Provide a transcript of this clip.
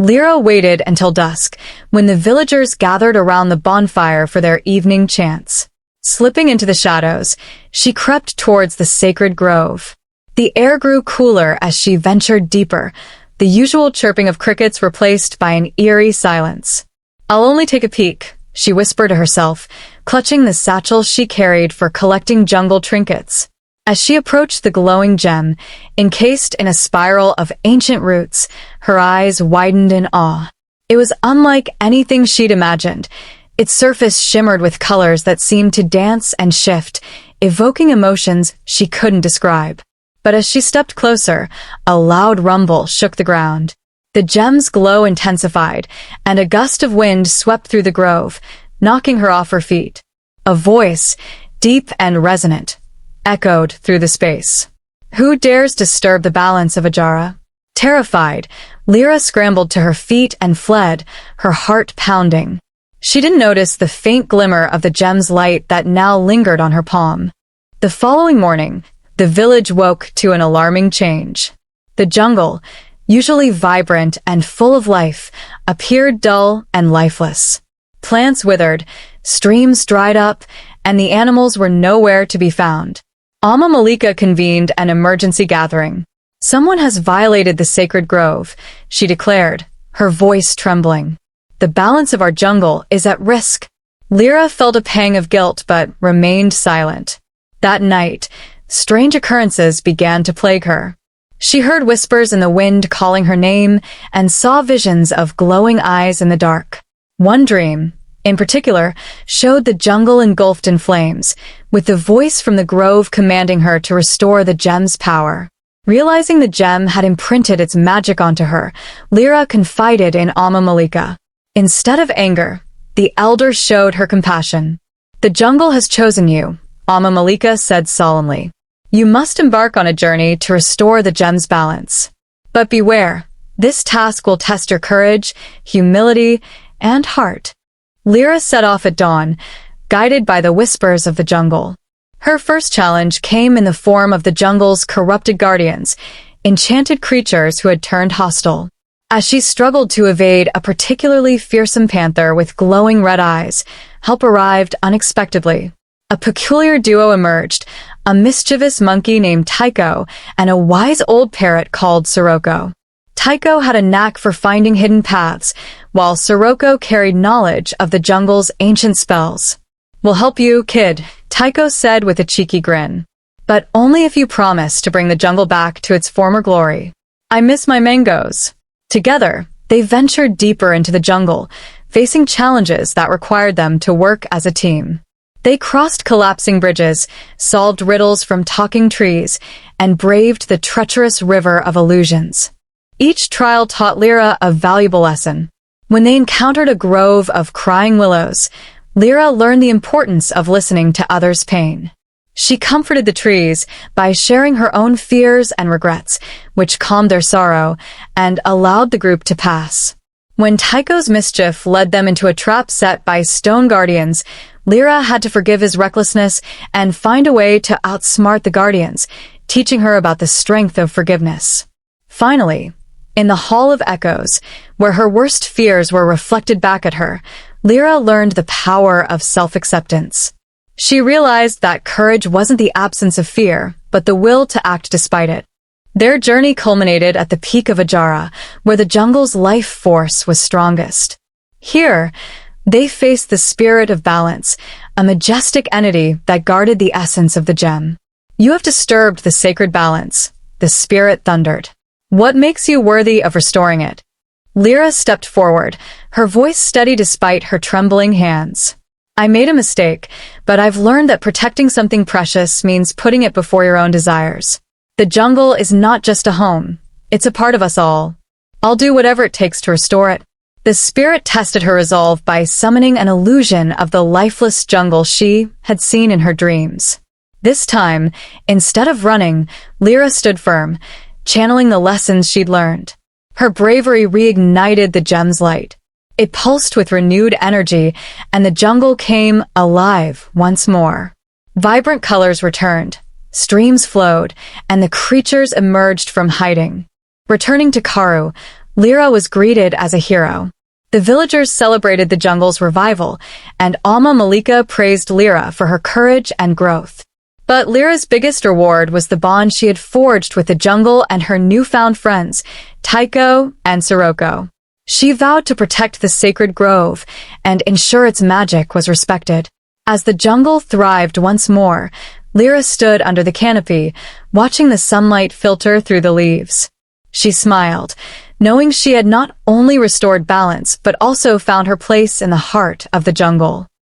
Lyra waited until dusk, when the villagers gathered around the bonfire for their evening chants. Slipping into the shadows, she crept towards the sacred grove. The air grew cooler as she ventured deeper, the usual chirping of crickets replaced by an eerie silence. "I'll only take a peek," she whispered to herself, clutching the satchel she carried for collecting jungle trinkets. As she approached the glowing gem, encased in a spiral of ancient roots, her eyes widened in awe. It was unlike anything she'd imagined. Its surface shimmered with colors that seemed to dance and shift, evoking emotions she couldn't describe. But as she stepped closer, a loud rumble shook the ground. The gem's glow intensified, and a gust of wind swept through the grove, knocking her off her feet. A voice, deep and resonant, echoed through the space. "Who dares disturb the balance of Ajara?" Terrified, Lyra scrambled to her feet and fled, her heart pounding. She didn't notice the faint glimmer of the gem's light that now lingered on her palm. The following morning, the village woke to an alarming change. The jungle, usually vibrant and full of life, appeared dull and lifeless. Plants withered, streams dried up, and the animals were nowhere to be found. Amma Malika convened an emergency gathering. "Someone has violated the sacred grove," she declared, her voice trembling. "The balance of our jungle is at risk." Lyra felt a pang of guilt but remained silent. That night, strange occurrences began to plague her. She heard whispers in the wind calling her name and saw visions of glowing eyes in the dark. One dream, in particular, showed the jungle engulfed in flames, with the voice from the grove commanding her to restore the gem's power. Realizing the gem had imprinted its magic onto her, Lyra confided in Amma Malika. Instead of anger, the elder showed her compassion. "The jungle has chosen you," Amma Malika said solemnly. "You must embark on a journey to restore the gem's balance. But beware, this task will test your courage, humility, and heart." Lyra set off at dawn, guided by the whispers of the jungle. Her first challenge came in the form of the jungle's corrupted guardians, enchanted creatures who had turned hostile. As she struggled to evade a particularly fearsome panther with glowing red eyes, help arrived unexpectedly. A peculiar duo emerged, a mischievous monkey named Tycho and a wise old parrot called Sirocco. Tycho had a knack for finding hidden paths, while Sirocco carried knowledge of the jungle's ancient spells. "We'll help you, kid," Tycho said with a cheeky grin. "But only if you promise to bring the jungle back to its former glory. I miss my mangoes." Together, they ventured deeper into the jungle, facing challenges that required them to work as a team. They crossed collapsing bridges, solved riddles from talking trees, and braved the treacherous river of illusions. Each trial taught Lyra a valuable lesson. When they encountered a grove of crying willows, Lyra learned the importance of listening to others' pain. She comforted the trees by sharing her own fears and regrets, which calmed their sorrow and allowed the group to pass. When Tycho's mischief led them into a trap set by stone guardians, Lyra had to forgive his recklessness and find a way to outsmart the guardians, teaching her about the strength of forgiveness. Finally, in the Hall of Echoes, where her worst fears were reflected back at her, Lyra learned the power of self-acceptance. She realized that courage wasn't the absence of fear, but the will to act despite it. Their journey culminated at the peak of Ajara, where the jungle's life force was strongest. Here, they faced the spirit of balance, a majestic entity that guarded the essence of the gem. "You have disturbed the sacred balance," the spirit thundered. "What makes you worthy of restoring it?" Lyra stepped forward, her voice steady despite her trembling hands. "I made a mistake, but I've learned that protecting something precious means putting it before your own desires. The jungle is not just a home, it's a part of us all. I'll do whatever it takes to restore it." The spirit tested her resolve by summoning an illusion of the lifeless jungle she had seen in her dreams. This time, instead of running, Lyra stood firm, channeling the lessons she'd learned. Her bravery reignited the gem's light. It pulsed with renewed energy, and the jungle came alive once more. Vibrant colors returned, streams flowed, and the creatures emerged from hiding. Returning to Karu, Lyra was greeted as a hero. The villagers celebrated the jungle's revival, and Alma Malika praised Lyra for her courage and growth. But Lyra's biggest reward was the bond she had forged with the jungle and her newfound friends, Tycho and Sirocco. She vowed to protect the sacred grove and ensure its magic was respected. As the jungle thrived once more, Lyra stood under the canopy, watching the sunlight filter through the leaves. She smiled, knowing she had not only restored balance but also found her place in the heart of the jungle.